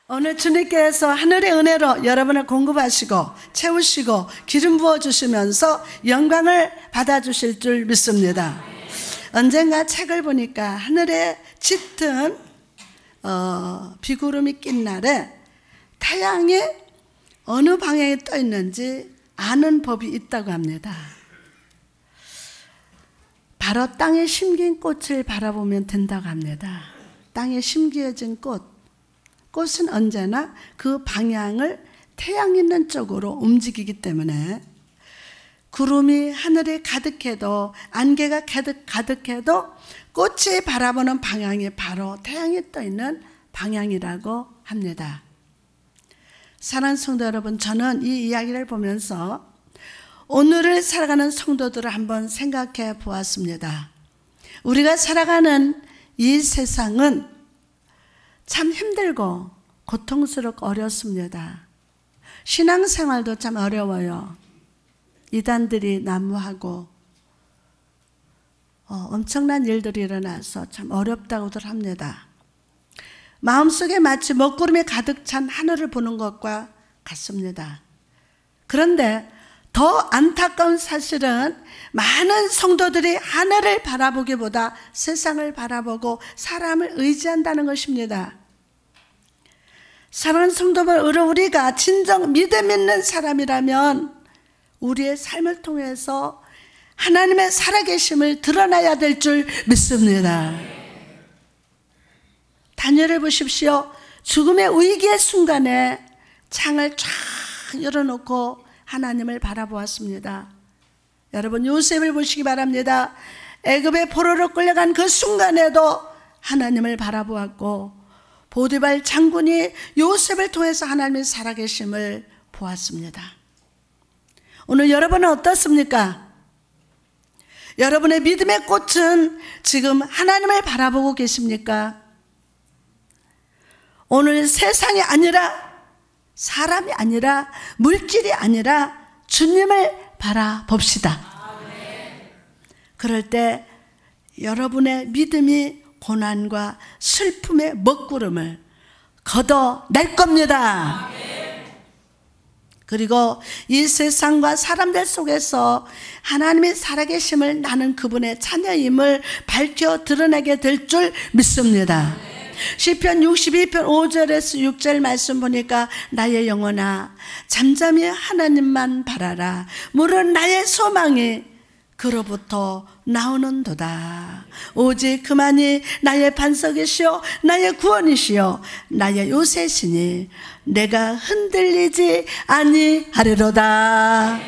오늘 주님께서 하늘의 은혜로 여러분을 공급하시고 채우시고 기름 부어주시면서 영광을 받아주실 줄 믿습니다. 언젠가 책을 보니까 하늘에 짙은 비구름이 낀 날에 태양이 어느 방향에 떠 있는지 아는 법이 있다고 합니다. 바로 땅에 심긴 꽃을 바라보면 된다고 합니다. 땅에 심겨진 꽃은 언제나 그 방향을 태양 있는 쪽으로 움직이기 때문에 구름이 하늘에 가득해도 안개가 가득해도 꽃이 바라보는 방향이 바로 태양이 떠 있는 방향이라고 합니다. 사랑하는 성도 여러분, 저는 이 이야기를 보면서 오늘을 살아가는 성도들을 한번 생각해 보았습니다. 우리가 살아가는 이 세상은 참 힘들고 고통스럽고 어렵습니다. 신앙생활도 참 어려워요. 이단들이 난무하고 엄청난 일들이 일어나서 참 어렵다고들 합니다. 마음속에 마치 먹구름이 가득 찬 하늘을 보는 것과 같습니다. 그런데 더 안타까운 사실은 많은 성도들이 하늘을 바라보기보다 세상을 바라보고 사람을 의지한다는 것입니다. 사랑하는 성도들, 우리가 진정 믿음 있는 사람이라면 우리의 삶을 통해서 하나님의 살아계심을 드러나야 될 줄 믿습니다. 다니엘을 보십시오. 죽음의 위기의 순간에 창을 쫙 열어놓고 하나님을 바라보았습니다. 여러분, 요셉을 보시기 바랍니다. 애굽의 포로로 끌려간 그 순간에도 하나님을 바라보았고 보디발 장군이 요셉을 통해서 하나님의 살아계심을 보았습니다. 오늘 여러분은 어떻습니까? 여러분의 믿음의 꽃은 지금 하나님을 바라보고 계십니까? 오늘 세상이 아니라 사람이 아니라 물질이 아니라 주님을 바라봅시다. 그럴 때 여러분의 믿음이 고난과 슬픔의 먹구름을 걷어낼 겁니다. 그리고 이 세상과 사람들 속에서 하나님의 살아계심을 나는 그분의 자녀임을 밝혀 드러내게 될 줄 믿습니다. 시편 62편 5절에서 6절 말씀 보니까 나의 영혼아 잠잠히 하나님만 바라라. 물은 나의 소망이 그로부터 나오는도다. 오직 그만이 나의 반석이시오 나의 구원이시오 나의 요새시니 내가 흔들리지 아니하리로다.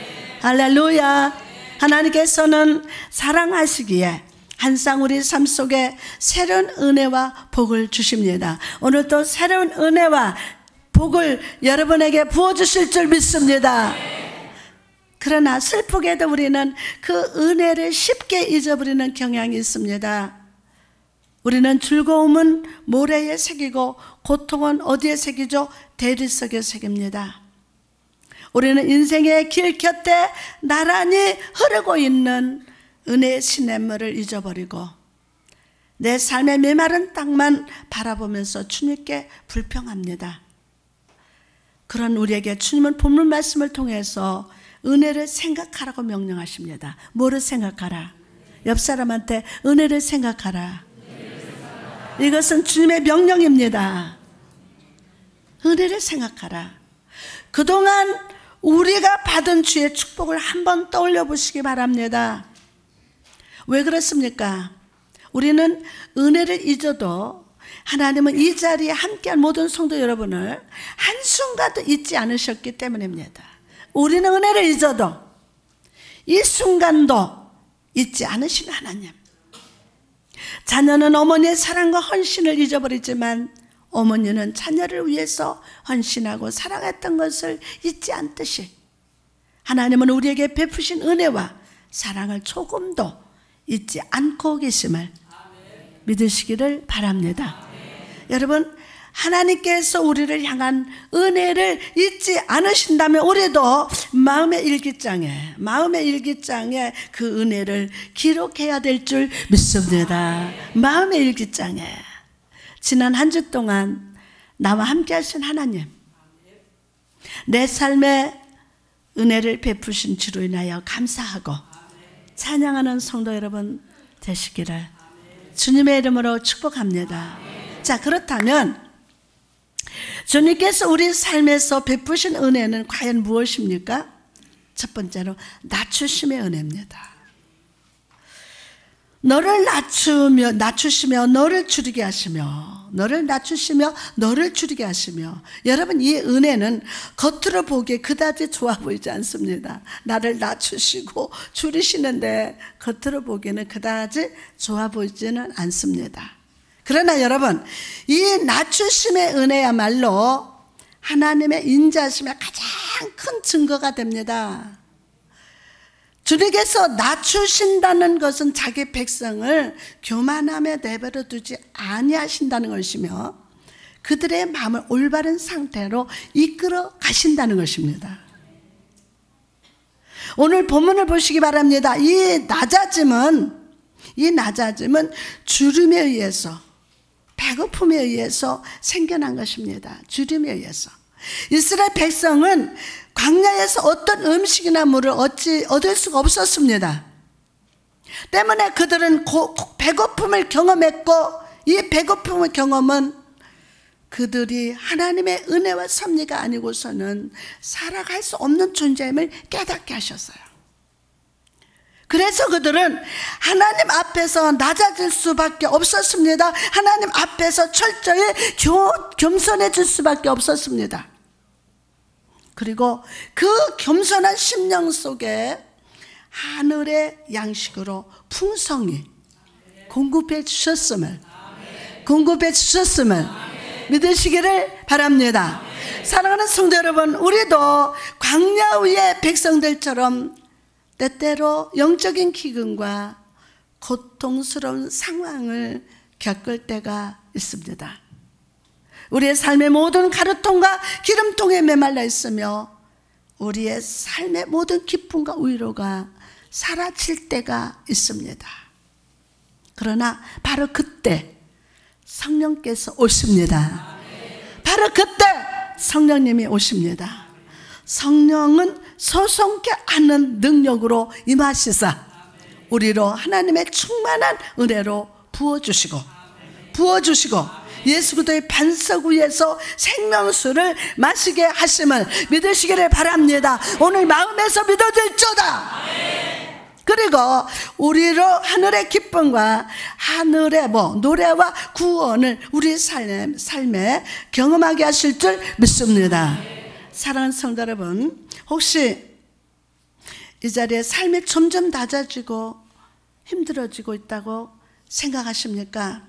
할렐루야. 하나님께서는 사랑하시기에 항상 우리 삶 속에 새로운 은혜와 복을 주십니다. 오늘 또 새로운 은혜와 복을 여러분에게 부어주실 줄 믿습니다. 그러나 슬프게도 우리는 그 은혜를 쉽게 잊어버리는 경향이 있습니다. 우리는 즐거움은 모래에 새기고 고통은 어디에 새기죠? 대리석에 새깁니다. 우리는 인생의 길 곁에 나란히 흐르고 있는 은혜의 시냇물을 잊어버리고 내 삶의 메마른 땅만 바라보면서 주님께 불평합니다. 그런 우리에게 주님은 본문 말씀을 통해서 은혜를 생각하라고 명령하십니다. 뭐를 생각하라? 옆 사람한테 은혜를 생각하라. 이것은 주님의 명령입니다. 은혜를 생각하라. 그동안 우리가 받은 주의 축복을 한번 떠올려 보시기 바랍니다. 왜 그렇습니까? 우리는 은혜를 잊어도 하나님은 이 자리에 함께한 모든 성도 여러분을 한순간도 잊지 않으셨기 때문입니다. 우리는 은혜를 잊어도 이 순간도 잊지 않으신 하나님. 자녀는 어머니의 사랑과 헌신을 잊어버리지만 어머니는 자녀를 위해서 헌신하고 사랑했던 것을 잊지 않듯이 하나님은 우리에게 베푸신 은혜와 사랑을 조금도 잊지 않고 계심을 믿으시기를 바랍니다. 여러분, 하나님께서 우리를 향한 은혜를 잊지 않으신다면 우리도 마음의 일기장에 그 은혜를 기록해야 될 줄 믿습니다. 마음의 일기장에 지난 한 주 동안 나와 함께 하신 하나님, 내 삶에 은혜를 베푸신 주로 인하여 감사하고 찬양하는 성도 여러분 되시기를 주님의 이름으로 축복합니다. 자, 그렇다면 주님께서 우리 삶에서 베푸신 은혜는 과연 무엇입니까? 첫 번째로 낮추심의 은혜입니다. 너를 낮추시며 너를 줄이게 하시며, 너를 낮추시며 너를 줄이게 하시며. 여러분, 이 은혜는 겉으로 보기에 그다지 좋아 보이지 않습니다. 나를 낮추시고 줄이시는데 겉으로 보기에는 그다지 좋아 보이지는 않습니다. 그러나 여러분, 이 낮추심의 은혜야말로 하나님의 인자하심의 가장 큰 증거가 됩니다. 주님께서 낮추신다는 것은 자기 백성을 교만함에 내버려 두지 아니하신다는 것이며 그들의 마음을 올바른 상태로 이끌어 가신다는 것입니다. 오늘 본문을 보시기 바랍니다. 이 낮아짐은 주름에 의해서, 배고픔에 의해서 생겨난 것입니다. 주름에 의해서. 이스라엘 백성은 광야에서 어떤 음식이나 물을 얻을 수가 없었습니다. 때문에 그들은 배고픔을 경험했고, 이 배고픔의 경험은 그들이 하나님의 은혜와 섭리가 아니고서는 살아갈 수 없는 존재임을 깨닫게 하셨어요. 그래서 그들은 하나님 앞에서 낮아질 수밖에 없었습니다. 하나님 앞에서 철저히 겸손해질 수밖에 없었습니다. 그리고 그 겸손한 심령 속에 하늘의 양식으로 풍성히 공급해 주셨음을 믿으시기를 바랍니다. 사랑하는 성도 여러분, 우리도 광야 위의 백성들처럼 때때로 영적인 기근과 고통스러운 상황을 겪을 때가 있습니다. 우리의 삶의 모든 가루통과 기름통에 메말라 있으며 우리의 삶의 모든 기쁨과 위로가 사라질 때가 있습니다. 그러나 바로 그때 성령께서 오십니다. 바로 그때 성령님이 오십니다. 성령은 소송케 하는 능력으로 임하시사 우리로 하나님의 충만한 은혜로 부어주시고 예수 그리스도의 반석 위에서 생명수를 마시게 하심을 믿으시기를 바랍니다. 오늘 마음에서 믿어질지어다. 그리고 우리로 하늘의 기쁨과 하늘의 노래와 구원을 우리 삶에 경험하게 하실 줄 믿습니다. 사랑하는 성도 여러분, 혹시 이 자리에 삶이 점점 낮아지고 힘들어지고 있다고 생각하십니까?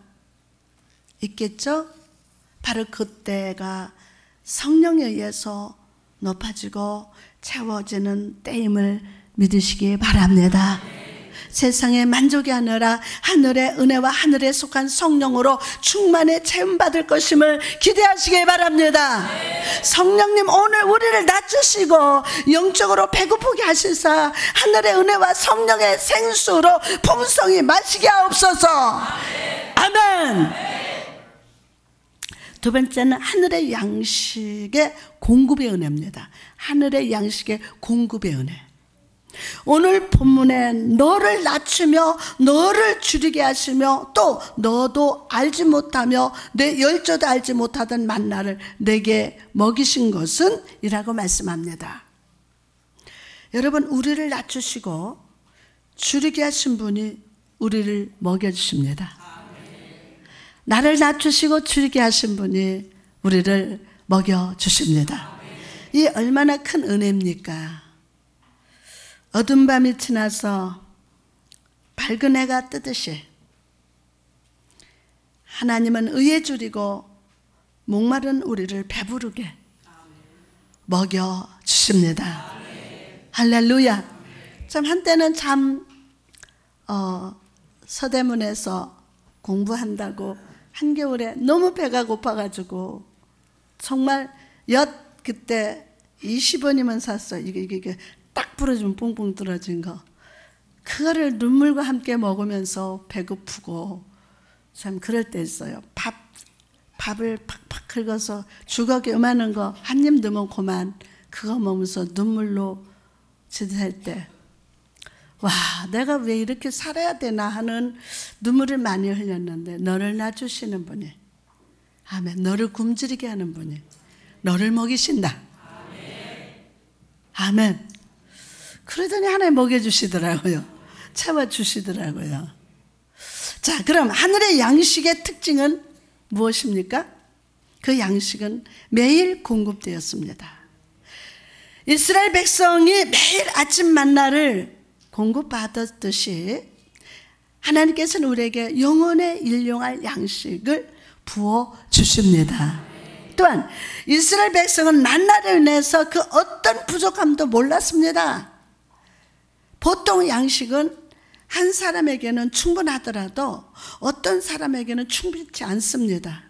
있겠죠? 바로 그때가 성령에 의해서 높아지고 채워지는 때임을 믿으시기 바랍니다. 세상에 만족이 아니라 하늘의 은혜와 하늘에 속한 성령으로 충만히 체험받을 것임을 기대하시기 바랍니다. 성령님, 오늘 우리를 낮추시고 영적으로 배고프게 하시사 하늘의 은혜와 성령의 생수로 풍성히 마시게 하옵소서. 아멘. 두 번째는 하늘의 양식의 공급의 은혜입니다. 하늘의 양식의 공급의 은혜. 오늘 본문에 너를 낮추며 너를 줄이게 하시며 또 너도 알지 못하며 내 열조도 알지 못하던 만나를 내게 먹이신 것은 이라고 말씀합니다. 여러분, 우리를 낮추시고 줄이게 하신 분이 우리를 먹여주십니다. 나를 낮추시고 줄이게 하신 분이 우리를 먹여주십니다. 이 얼마나 큰 은혜입니까? 어두운 밤이 지나서 밝은 해가 뜨듯이 하나님은 의에 줄이고 목마른 우리를 배부르게 먹여주십니다. 할렐루야. 참 한때는 서대문에서 공부한다고 한겨울에 너무 배가 고파가지고 정말 그때 20원이면 샀어요. 이게 딱 부러지면 뽕뽕 떨어진 거. 그거를 눈물과 함께 먹으면서 배고프고 참 그럴 때 있어요. 밥을 팍팍 긁어서 주걱이 요만한 거 한 입 넣으면 그만, 그거 먹으면서 눈물로 지낼 때, 와, 내가 왜 이렇게 살아야 되나 하는 눈물을 많이 흘렸는데, 너를 낳아주시는 분이, 아멘, 너를 굶주리게 하는 분이 너를 먹이신다. 아멘. 그러더니 하나님 먹여주시더라고요. 채워주시더라고요. 자, 그럼 하늘의 양식의 특징은 무엇입니까? 그 양식은 매일 공급되었습니다. 이스라엘 백성이 매일 아침 만나를 공급받았듯이 하나님께서는 우리에게 영원에 일용할 양식을 부어주십니다. 또한 이스라엘 백성은 만나로 인해서 그 어떤 부족함도 몰랐습니다. 보통 양식은 한 사람에게는 충분하더라도 어떤 사람에게는 충분치 않습니다.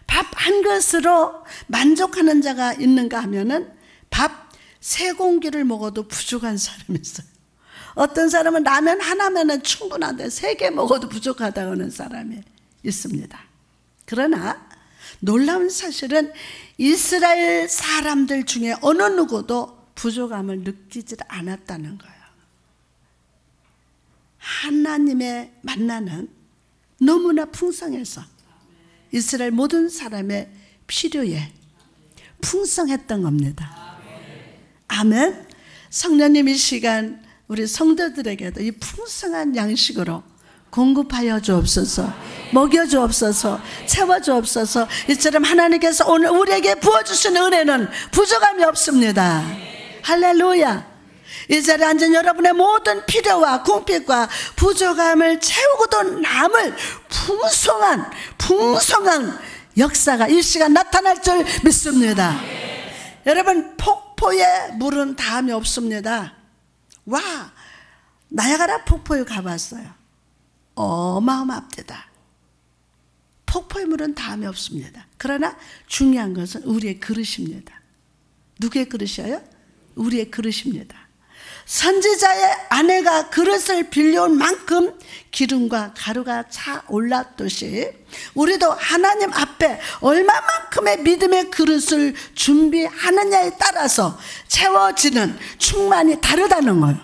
밥 한 그릇으로 만족하는 자가 있는가 하면은 밥 3공기를 먹어도 부족한 사람이 있어요. 어떤 사람은 라면 하나면은 충분한데 3개 먹어도 부족하다고 하는 사람이 있습니다. 그러나 놀라운 사실은 이스라엘 사람들 중에 어느 누구도 부족함을 느끼지 않았다는 거예요. 하나님의 만나는 너무나 풍성해서 이스라엘 모든 사람의 필요에 풍성했던 겁니다. 아멘. 성령님 이 시간 우리 성도들에게도 이 풍성한 양식으로 공급하여 주옵소서, 먹여 주옵소서, 채워 주옵소서. 이처럼 하나님께서 오늘 우리에게 부어주신 은혜는 부족함이 없습니다. 할렐루야. 이 자리에 앉은 여러분의 모든 필요와 궁핍과 부족함을 채우고도 남을 풍성한 역사가 이 시간 나타날 줄 믿습니다. 여러분, 폭포에 물은 다음이 없습니다. 와, 나야가라 폭포에 가봤어요. 어마어마합니다. 폭포의 물은 다음이 없습니다. 그러나 중요한 것은 우리의 그릇입니다. 누구의 그릇이에요? 우리의 그릇입니다. 선지자의 아내가 그릇을 빌려온 만큼 기름과 가루가 차 올랐듯이 우리도 하나님 앞에 얼마만큼의 믿음의 그릇을 준비하느냐에 따라서 채워지는 충만이 다르다는 거예요.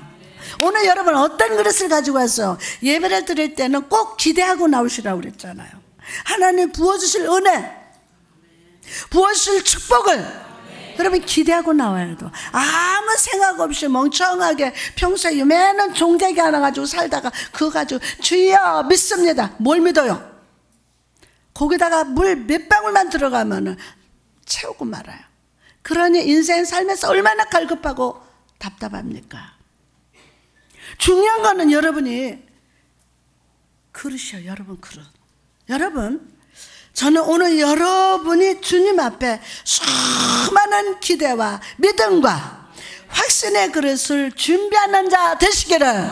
오늘 여러분 어떤 그릇을 가지고 왔어요? 예배를 드릴 때는 꼭 기대하고 나오시라고 그랬잖아요. 하나님 부어주실 은혜, 부어주실 축복을 여러분 기대하고 나와야 돼. 아무 생각 없이 멍청하게 평소에 요만한 종대기 하나 가지고 살다가 그거 가지고 주여 믿습니다. 뭘 믿어요? 거기다가 물 몇 방울만 들어가면 채우고 말아요. 그러니 인생 삶에서 얼마나 갈급하고 답답합니까? 중요한 거는 여러분이 그릇이요. 여러분 그릇. 여러분, 저는 오늘 여러분이 주님 앞에 수많은 기대와 믿음과 확신의 그릇을 준비하는 자 되시기를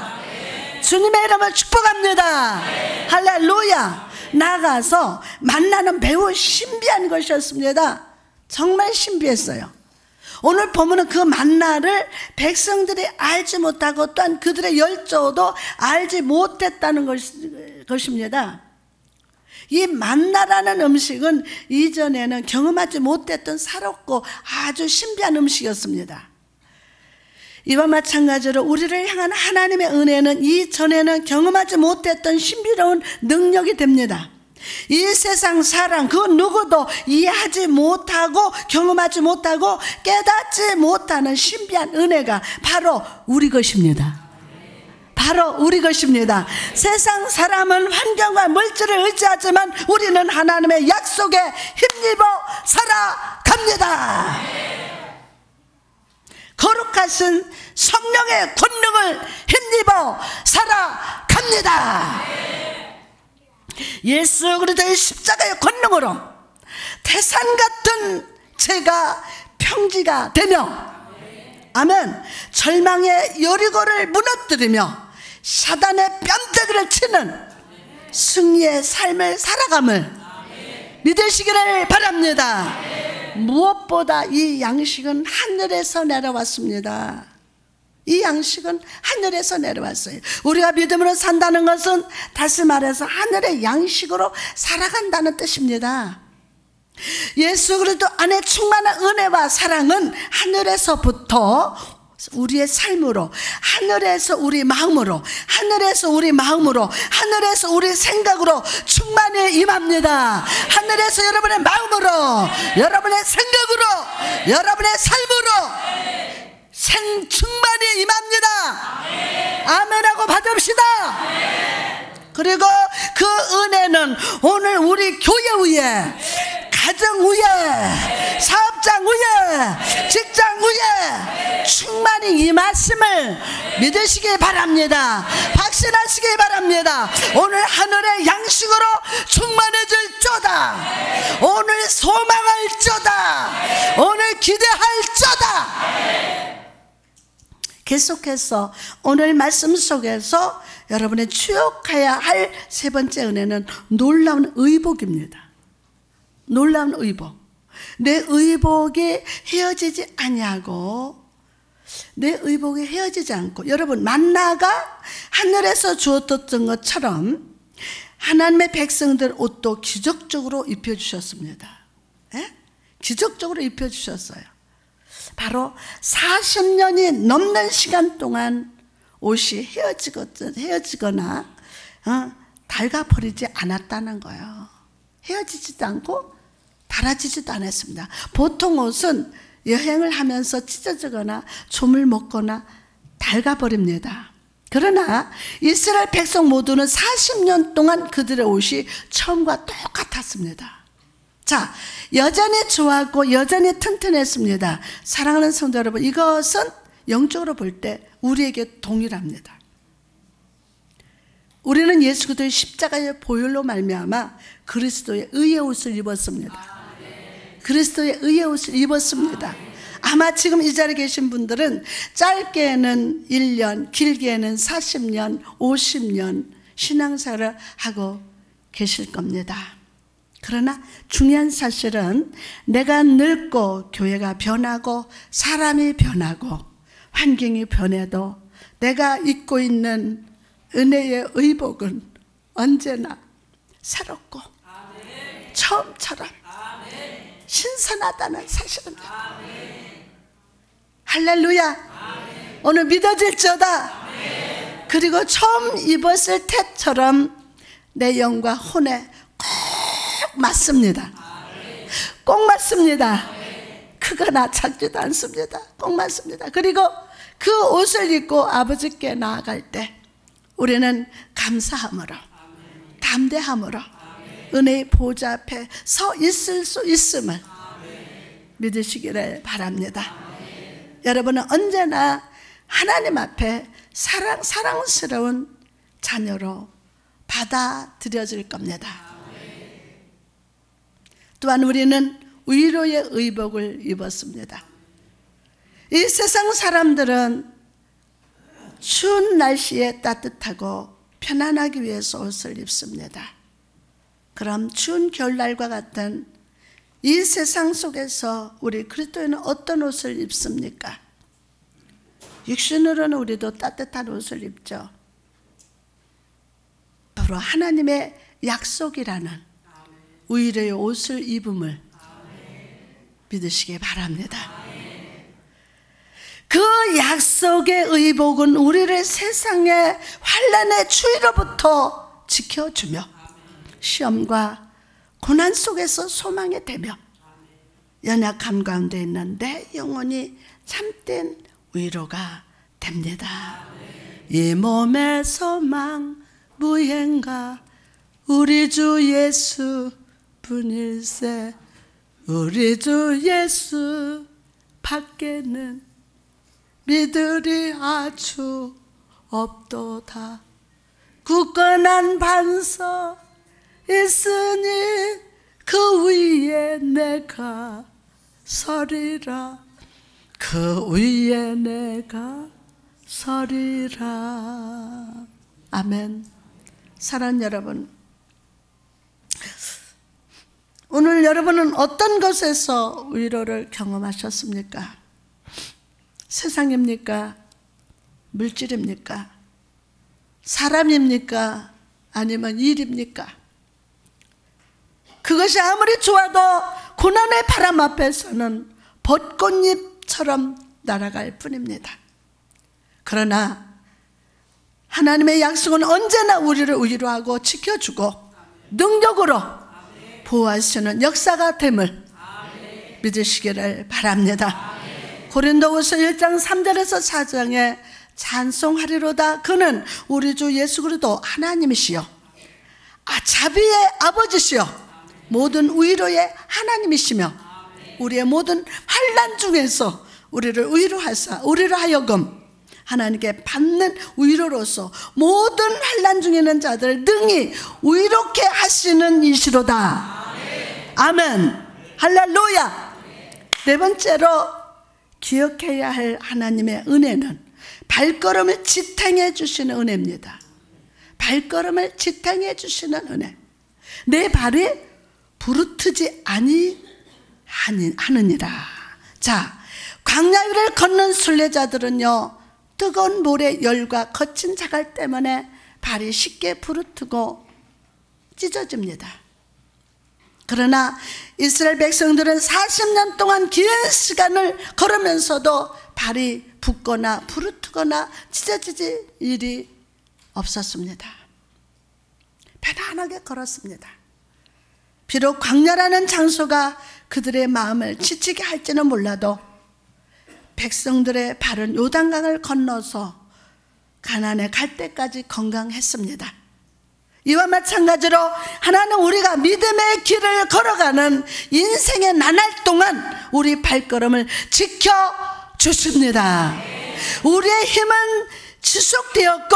주님의 이름을 축복합니다. 할렐루야. 나가서 만나는 매우 신비한 것이었습니다. 정말 신비했어요. 오늘 보면은 그 만나를 백성들이 알지 못하고 또한 그들의 열조도 알지 못했다는 것입니다. 이 만나라는 음식은 이전에는 경험하지 못했던 새롭고 아주 신비한 음식이었습니다. 이와 마찬가지로 우리를 향한 하나님의 은혜는 이전에는 경험하지 못했던 신비로운 능력이 됩니다. 이 세상 사람 그 누구도 이해하지 못하고 경험하지 못하고 깨닫지 못하는 신비한 은혜가 바로 우리 것입니다. 바로 우리 것입니다. 세상 사람은 환경과 물질을 의지하지만 우리는 하나님의 약속에 힘입어 살아갑니다. 거룩하신 성령의 권능을 힘입어 살아갑니다. 예수 그리스도의 십자가의 권능으로 태산 같은 죄가 평지가 되며, 아멘, 절망의 여리고를 무너뜨리며 사단의 뺨때기를 치는 승리의 삶을 살아감을 믿으시기를 바랍니다. 무엇보다 이 양식은 하늘에서 내려왔습니다. 이 양식은 하늘에서 내려왔어요. 우리가 믿음으로 산다는 것은 다시 말해서 하늘의 양식으로 살아간다는 뜻입니다. 예수 그리스도 안에 충만한 은혜와 사랑은 하늘에서부터 우리의 삶으로, 하늘에서 우리 마음으로, 하늘에서 우리 마음으로, 하늘에서 우리 생각으로 충만히 임합니다. 하늘에서 여러분의 마음으로, 여러분의 생각으로, 여러분의 삶으로 충만히 임합니다. 아멘하고 받읍시다. 그리고 그 은혜는 오늘 우리 교회 위에, 가정 위에, 사업장 위에, 직장 위에 충만히 임하심을 믿으시기 바랍니다. 확신하시기 바랍니다. 오늘 하늘의 양식으로 충만해질 쪼다. 오늘 소망할 쪼다. 오늘 기대할 쪼다. 계속해서 오늘 말씀 속에서 여러분의 추억해야 할 세 번째 은혜는 놀라운 의복입니다. 놀라운 의복. 내 의복이 헤어지지 아니하고, 내 의복이 헤어지지 않고, 여러분 만나가 하늘에서 주었던 것처럼 하나님의 백성들 옷도 기적적으로 입혀주셨습니다. 예? 기적적으로 입혀주셨어요. 바로 40년이 넘는 시간 동안 옷이 헤어지거나 닳아버리지 않았다는 거예요. 헤어지지도 않고 닳아지지도 않았습니다. 보통 옷은 여행을 하면서 찢어지거나 좀을 먹거나 닳아버립니다. 그러나 이스라엘 백성 모두는 40년 동안 그들의 옷이 처음과 똑같았습니다. 자, 여전히 좋았고 여전히 튼튼했습니다. 사랑하는 성도 여러분, 이것은 영적으로 볼 때 우리에게 동일합니다. 우리는 예수 그리스도의 십자가의 보혈로 말미암아 그리스도의 의의 옷을 입었습니다. 그리스도의 의의 옷을 입었습니다. 아마 지금 이 자리에 계신 분들은 짧게는 1년, 길게는 40년, 50년 신앙생활을 하고 계실 겁니다. 그러나 중요한 사실은 내가 늙고 교회가 변하고 사람이 변하고 환경이 변해도 내가 입고 있는 은혜의 의복은 언제나 새롭고 처음처럼 신선하다는 사실입니다. 할렐루야. 오늘 믿어질지어다. 그리고 처음 입었을 때처럼 내 영과 혼에 꼭 맞습니다. 꼭 맞습니다. 크거나 작지도 않습니다. 꼭 맞습니다. 그리고 그 옷을 입고 아버지께 나아갈 때 우리는 감사함으로, 담대함으로 은혜의 보좌 앞에 서 있을 수 있음을 믿으시기를 바랍니다. 여러분은 언제나 하나님 앞에 사랑스러운 자녀로 받아들여질 겁니다. 또한 우리는 위로의 의복을 입었습니다. 이 세상 사람들은 추운 날씨에 따뜻하고 편안하기 위해서 옷을 입습니다. 그럼 추운 겨울날과 같은 이 세상 속에서 우리 그리스도인은 어떤 옷을 입습니까? 육신으로는 우리도 따뜻한 옷을 입죠. 바로 하나님의 약속이라는 위로의 옷을 입음을 믿으시기 바랍니다. 그 약속의 의복은 우리를 세상의 환난의 추위로부터 지켜주며 시험과 고난 속에서 소망이 되며 연약함 가운데 있는 내 영혼이 참된 위로가 됩니다. 이 몸의 소망 무행가 우리 주 예수 뿐일세. 우리 주 예수 밖에는 믿으리 아주 없도다. 굳건한 반석 있으니 그 위에 내가 서리라. 그 위에 내가 서리라. 아멘. 사랑하는 여러분, 오늘 여러분은 어떤 것에서 위로를 경험하셨습니까? 세상입니까? 물질입니까? 사람입니까? 아니면 일입니까? 그것이 아무리 좋아도 고난의 바람 앞에서는 벚꽃잎처럼 날아갈 뿐입니다. 그러나 하나님의 약속은 언제나 우리를 위로하고 지켜주고 능력으로 보호하시는 역사가 됨을 믿으시기를 바랍니다. 고린도후서 1장 3절에서 4장에 찬송하리로다. 그는 우리 주 예수 그리스도 하나님이시요 자비의 아버지시요 모든 위로의 하나님이시며 우리의 모든 환난 중에서 우리를 위로하사 우리를 하여금 하나님께 받는 위로로서 모든 환난 중에 있는 자들을 능히 위롭게 하시는 이시로다. 아멘. 할렐루야. 네 번째로 기억해야 할 하나님의 은혜는 발걸음을 지탱해 주시는 은혜입니다. 발걸음을 지탱해 주시는 은혜. 내 발이 부르트지 아니하느니라. 자, 광야 위를 걷는 순례자들은요, 뜨거운 모래 열과 거친 자갈 때문에 발이 쉽게 부르트고 찢어집니다. 그러나 이스라엘 백성들은 40년 동안 긴 시간을 걸으면서도 발이 붓거나 부르트거나 찢어질 일이 없었습니다. 편안하게 걸었습니다. 비록 광야라는 장소가 그들의 마음을 지치게 할지는 몰라도 백성들의 발은 요단강을 건너서 가나안에 갈 때까지 건강했습니다. 이와 마찬가지로 하나는 우리가 믿음의 길을 걸어가는 인생의 나날 동안 우리 발걸음을 지켜주십니다. 우리의 힘은 지속되었고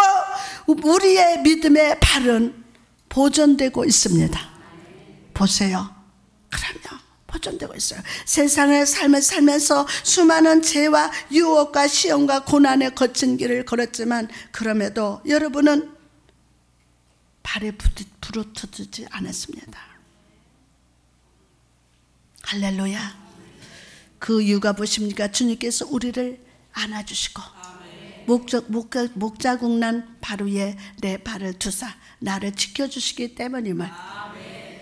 우리의 믿음의 발은 보존되고 있습니다. 보세요. 그럼요. 보존되고 있어요. 세상의 삶을 살면서 수많은 죄와 유혹과 시험과 고난에 거친 길을 걸었지만 그럼에도 여러분은 발에 부르트지 않았습니다. 할렐루야. 그 이유가 무엇입니까? 주님께서 우리를 안아주시고 목자국 난 발 위에 내 발을 두사 나를 지켜주시기 때문임을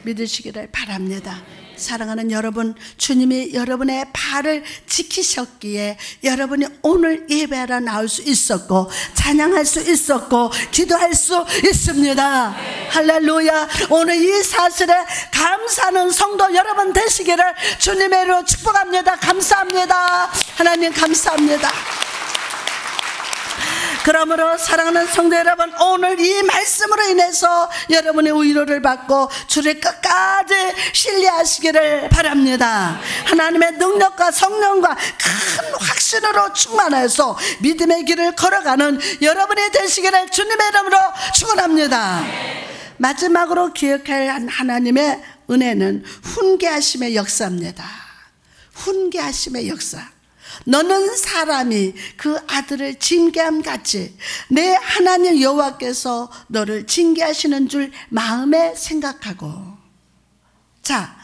믿으시기를 바랍니다. 사랑하는 여러분, 주님이 여러분의 발을 지키셨기에 여러분이 오늘 예배하러 나올 수 있었고 찬양할 수 있었고 기도할 수 있습니다. 할렐루야. 오늘 이 사실에 감사하는 성도 여러분 되시기를 주님의 이름으로 축복합니다. 감사합니다. 하나님 감사합니다. 그러므로 사랑하는 성도 여러분, 오늘 이 말씀으로 인해서 여러분의 위로를 받고 주를 끝까지 신뢰하시기를 바랍니다. 하나님의 능력과 성령과 큰 확신으로 충만해서 믿음의 길을 걸어가는 여러분이 되시기를 주님의 이름으로 축원합니다. 마지막으로 기억할 하나님의 은혜는 훈계하심의 역사입니다. 훈계하심의 역사. 너는 사람이 그 아들을 징계함 같이 내 하나님 여호와께서 너를 징계하시는 줄 마음에 생각하고. 자,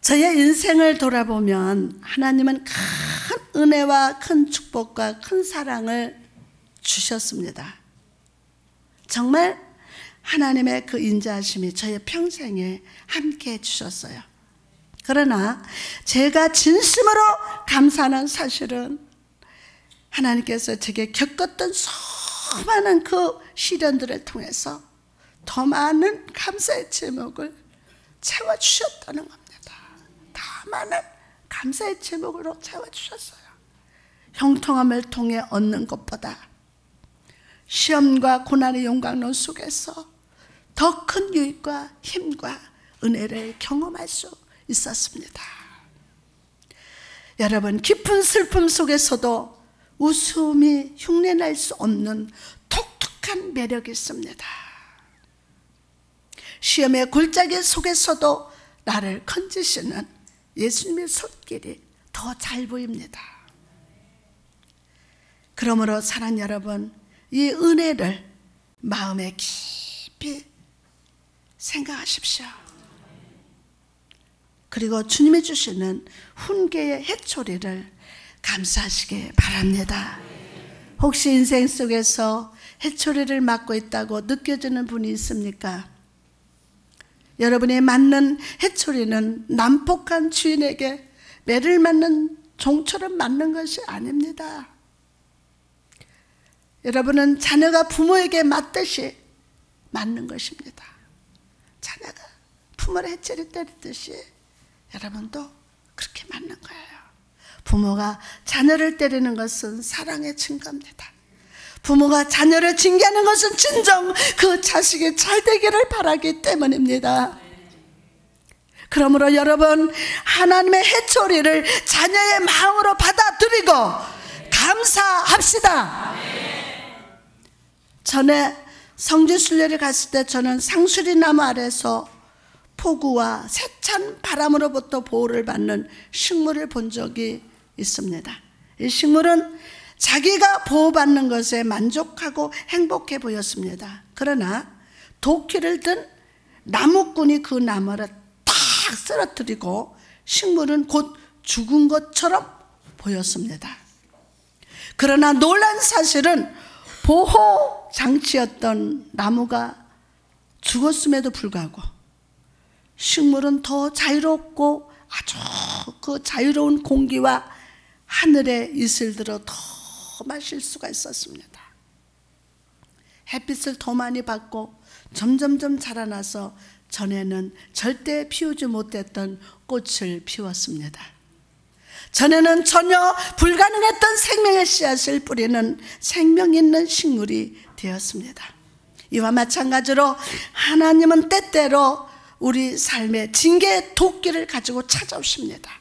저의 인생을 돌아보면 하나님은 큰 은혜와 큰 축복과 큰 사랑을 주셨습니다. 정말 하나님의 그 인자하심이 저의 평생에 함께 해주셨어요. 그러나 제가 진심으로 감사하는 사실은 하나님께서 제게 겪었던 수많은 그 시련들을 통해서 더 많은 감사의 제목을 채워주셨다는 겁니다. 더 많은 감사의 제목으로 채워주셨어요. 형통함을 통해 얻는 것보다 시험과 고난의 용광로 속에서 더 큰 유익과 힘과 은혜를 경험할 수 있었습니다. 여러분, 깊은 슬픔 속에서도 웃음이 흉내낼 수 없는 독특한 매력이 있습니다. 시험의 골짜기 속에서도 나를 건지시는 예수님의 손길이 더 잘 보입니다. 그러므로 사랑하는 여러분, 이 은혜를 마음에 깊이 생각하십시오. 그리고 주님이 주시는 훈계의 해초리를 감사하시기 바랍니다. 혹시 인생 속에서 해초리를 맡고 있다고 느껴지는 분이 있습니까? 여러분이 맞는 해초리는 난폭한 주인에게 매를 맞는 종처럼 맞는 것이 아닙니다. 여러분은 자녀가 부모에게 맞듯이 맞는 것입니다. 자녀가 부모를 해초리 때리듯이 여러분도 그렇게 맞는 거예요. 부모가 자녀를 때리는 것은 사랑의 증거입니다. 부모가 자녀를 징계하는 것은 진정 그 자식이 잘 되기를 바라기 때문입니다. 그러므로 여러분, 하나님의 해초리를 자녀의 마음으로 받아들이고 감사합시다. 전에 성지순례를 갔을 때 저는 상수리 나무 아래서 폭우와 세찬 바람으로부터 보호를 받는 식물을 본 적이 있습니다. 이 식물은 자기가 보호받는 것에 만족하고 행복해 보였습니다. 그러나 도끼를 든 나무꾼이 그 나무를 탁 쓰러뜨리고 식물은 곧 죽은 것처럼 보였습니다. 그러나 놀란 사실은 보호 장치였던 나무가 죽었음에도 불구하고 식물은 더 자유롭고 아주 그 자유로운 공기와 하늘의 이슬들어 더 마실 수가 있었습니다. 햇빛을 더 많이 받고 점점점 자라나서 전에는 절대 피우지 못했던 꽃을 피웠습니다. 전에는 전혀 불가능했던 생명의 씨앗을 뿌리는 생명 있는 식물이 되었습니다. 이와 마찬가지로 하나님은 때때로 우리 삶의 징계의 도끼를 가지고 찾아오십니다.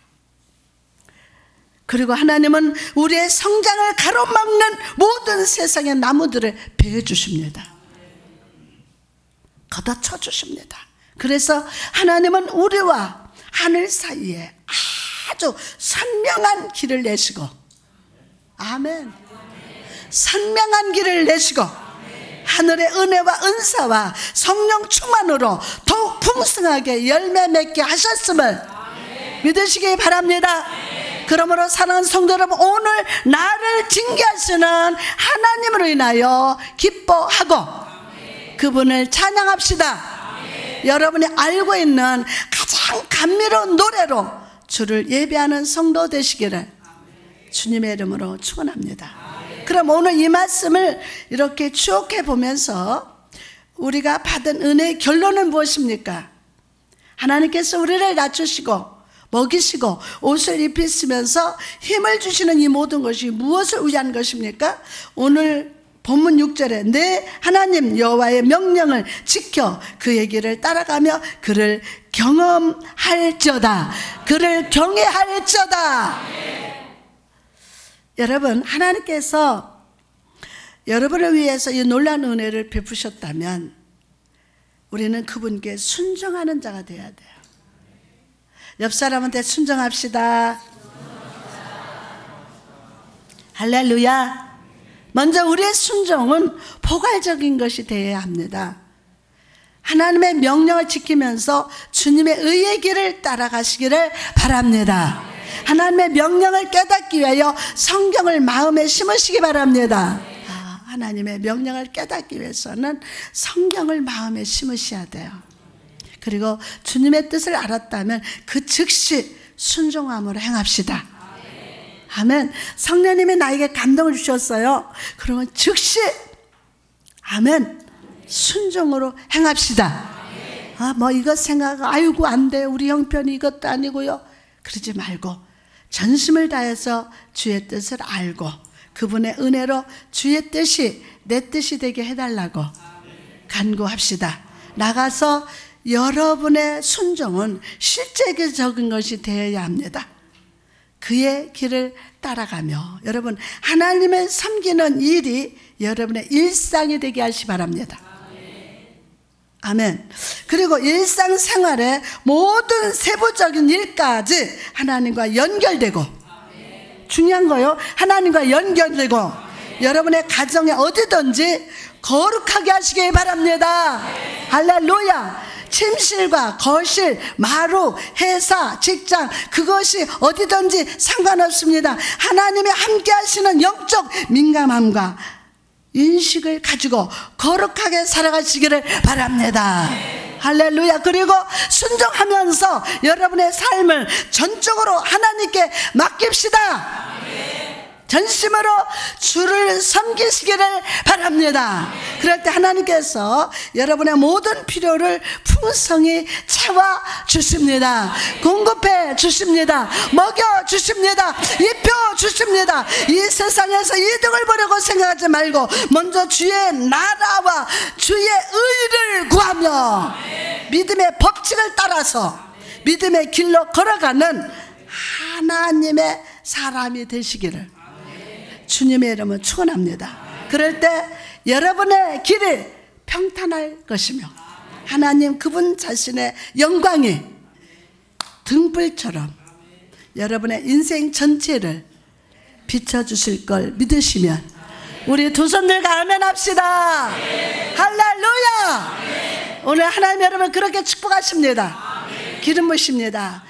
그리고 하나님은 우리의 성장을 가로막는 모든 세상의 나무들을 베어 주십니다. 걷어쳐 주십니다. 그래서 하나님은 우리와 하늘 사이에 아주 선명한 길을 내시고, 아멘, 선명한 길을 내시고 하늘의 은혜와 은사와 성령 충만으로 더욱 풍성하게 열매 맺게 하셨음을 믿으시기 바랍니다. 그러므로 사랑하는 성도 여러분, 오늘 나를 징계하시는 하나님으로 인하여 기뻐하고 그분을 찬양합시다. 여러분이 알고 있는 가장 감미로운 노래로 주를 예배하는 성도 되시기를 주님의 이름으로 축원합니다. 그럼 오늘 이 말씀을 이렇게 추억해 보면서 우리가 받은 은혜의 결론은 무엇입니까? 하나님께서 우리를 낮추시고 먹이시고 옷을 입히시면서 힘을 주시는 이 모든 것이 무엇을 위한 것입니까? 오늘 본문 6절에 내 하나님 여호와의 명령을 지켜 그의 길을 따라가며 그를 경험할지어다. 그를 경외할지어다. 여러분, 하나님께서 여러분을 위해서 이 놀라운 은혜를 베푸셨다면 우리는 그분께 순종하는 자가 되어야 돼요. 옆 사람한테 순종합시다. 할렐루야. 먼저 우리의 순종은 포괄적인 것이 되어야 합니다. 하나님의 명령을 지키면서 주님의 의의 길을 따라가시기를 바랍니다. 하나님의 명령을 깨닫기 위하여 성경을 마음에 심으시기 바랍니다. 하나님의 명령을 깨닫기 위해서는 성경을 마음에 심으셔야 돼요. 그리고 주님의 뜻을 알았다면 그 즉시 순종함으로 행합시다. 아멘. 성령님이 나에게 감동을 주셨어요. 그러면 즉시 아멘 순종으로 행합시다. 뭐 이것 아이고 안 돼, 우리 형편이 이것도 아니고요, 그러지 말고 전심을 다해서 주의 뜻을 알고 그분의 은혜로 주의 뜻이 내 뜻이 되게 해달라고 간구합시다. 나가서 여러분의 순종은 실제적인 것이 되어야 합니다. 그의 길을 따라가며 여러분 하나님을 섬기는 일이 여러분의 일상이 되게 하시기 바랍니다. 아멘. 그리고 일상생활의 모든 세부적인 일까지 하나님과 연결되고, 중요한 거요, 하나님과 연결되고 여러분의 가정에 어디든지 거룩하게 하시기 바랍니다. 할렐루야. 침실과 거실, 마루, 회사, 직장, 그것이 어디든지 상관없습니다. 하나님이 함께 하시는 영적 민감함과 인식을 가지고 거룩하게 살아가시기를 바랍니다. 할렐루야. 그리고 순종하면서 여러분의 삶을 전적으로 하나님께 맡깁시다. 전심으로 주를 섬기시기를 바랍니다. 그럴 때 하나님께서 여러분의 모든 필요를 풍성히 채워주십니다. 공급해 주십니다. 먹여주십니다. 입혀주십니다. 이 세상에서 이득을 보려고 생각하지 말고 먼저 주의 나라와 주의 의를 구하며 믿음의 법칙을 따라서 믿음의 길로 걸어가는 하나님의 사람이 되시기를 주님의 이름은 축원합니다. 그럴 때 여러분의 길이 평탄할 것이며 하나님 그분 자신의 영광이 등불처럼 여러분의 인생 전체를 비춰주실 걸 믿으시면 우리 두 손들과 아멘 합시다. 할렐루야. 오늘 하나님 여러분 그렇게 축복하십니다. 기름 부으십니다.